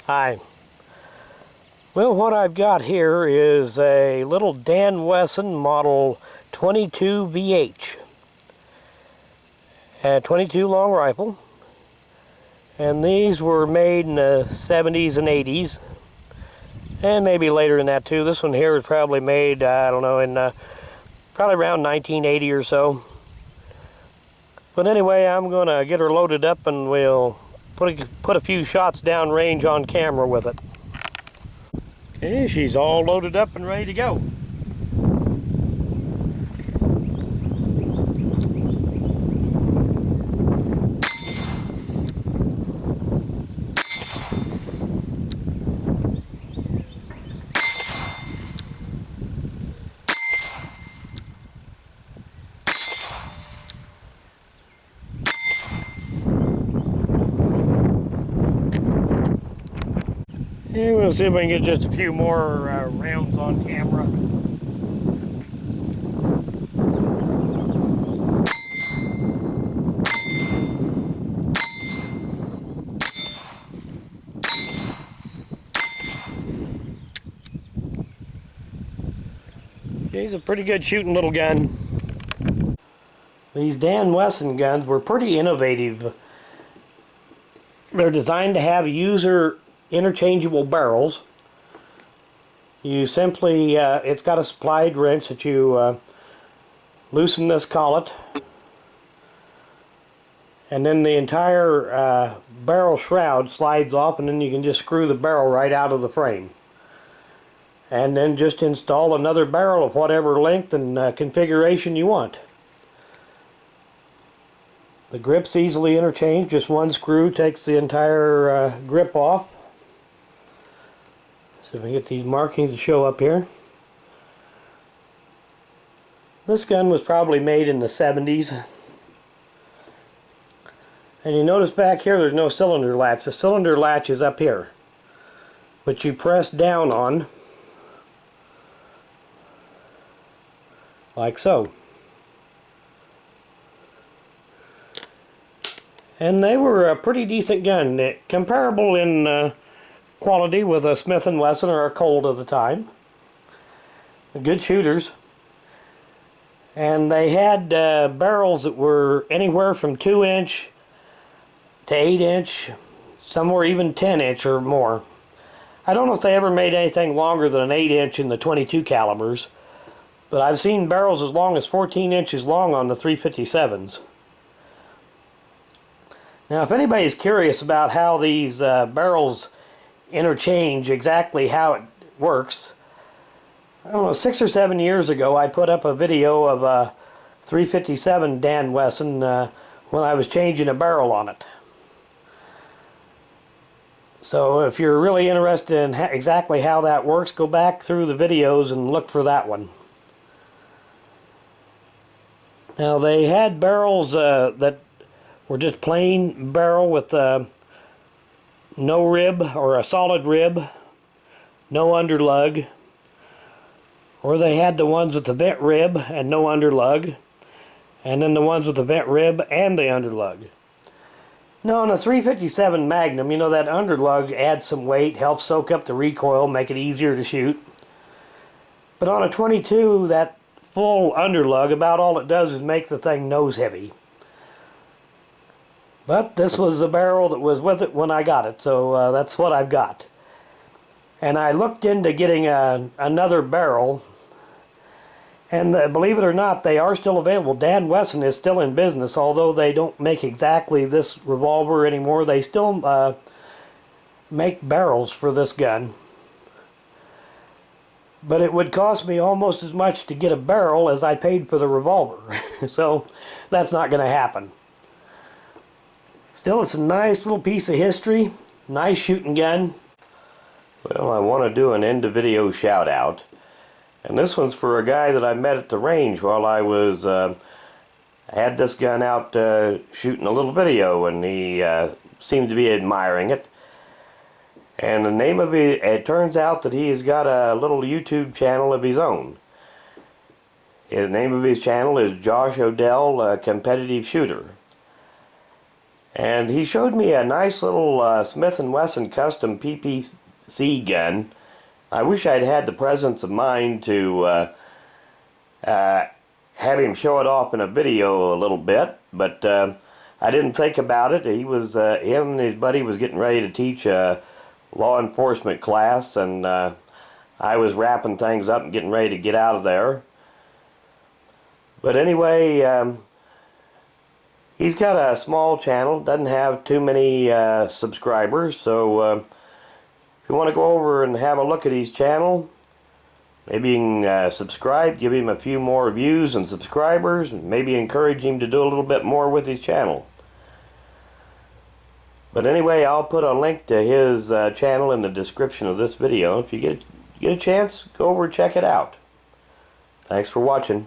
Hi. Well, what I've got here is a little Dan Wesson model 22 VH. A 22 long rifle. And these were made in the 70s and 80s. And maybe later than that too. This one here was probably made, I don't know, in probably around 1980 or so. But anyway, I'm going to get her loaded up and we'll put a few shots downrange on camera with it. Okay, she's all loaded up and ready to go. And we'll see if we can get just a few more rounds on camera. He's a pretty good shooting little gun. These Dan Wesson guns were pretty innovative. They're designed to have user interchangeable barrels. You simply, it's got a supplied wrench that you loosen this collet, and then the entire barrel shroud slides off, and then you can just screw the barrel right out of the frame. And then just install another barrel of whatever length and configuration you want. The grip's easily interchanged. Just one screw takes the entire grip off. So if we get these markings to show up here. This gun was probably made in the 70s. And you notice back here there's no cylinder latch. The cylinder latch is up here, which you press down on like so. And they were a pretty decent gun, comparable in quality with a Smith & Wesson or a Colt of the time. Good shooters. And they had barrels that were anywhere from 2-inch to 8-inch, some were even 10-inch or more. I don't know if they ever made anything longer than an 8-inch in the 22 calibers, but I've seen barrels as long as 14 inches long on the 357s. Now, if anybody's curious about how these barrels interchange, exactly how it works, I don't know, 6 or 7 years ago I put up a video of a 357 Dan Wesson when I was changing a barrel on it. So if you're really interested in exactly how that works, go back through the videos and look for that one. Now, they had barrels that were just plain barrel with no rib or a solid rib, no underlug, or they had the ones with the vent rib and no underlug, and then the ones with the vent rib and the underlug. Now, on a 357 Magnum, you know, that underlug adds some weight, helps soak up the recoil, make it easier to shoot. But on a 22, that full underlug, about all it does is make the thing nose heavy. But this was the barrel that was with it when I got it, so that's what I've got. And I looked into getting another barrel, and believe it or not, they are still available. Dan Wesson is still in business, although they don't make exactly this revolver anymore. They still make barrels for this gun. But it would cost me almost as much to get a barrel as I paid for the revolver. So that's not going to happen. Still, it's a nice little piece of history. Nice shooting gun. Well, I want to do an end of video shout out. And this one's for a guy that I met at the range while I was, I had this gun out shooting a little video, and he seemed to be admiring it. And the name of it turns out that he has got a little YouTube channel of his own. The name of his channel is Josh Odell Competitive Shooter. And he showed me a nice little Smith & Wesson custom PPC gun. I wish I'd had the presence of mind to have him show it off in a video a little bit, but I didn't think about it. He was him and his buddy was getting ready to teach a law enforcement class, and I was wrapping things up and getting ready to get out of there. But anyway, he's got a small channel, doesn't have too many subscribers, so if you want to go over and have a look at his channel, maybe you can subscribe, give him a few more views and subscribers, and maybe encourage him to do a little bit more with his channel. But anyway, I'll put a link to his channel in the description of this video. If you get a chance, go over and check it out. Thanks for watching.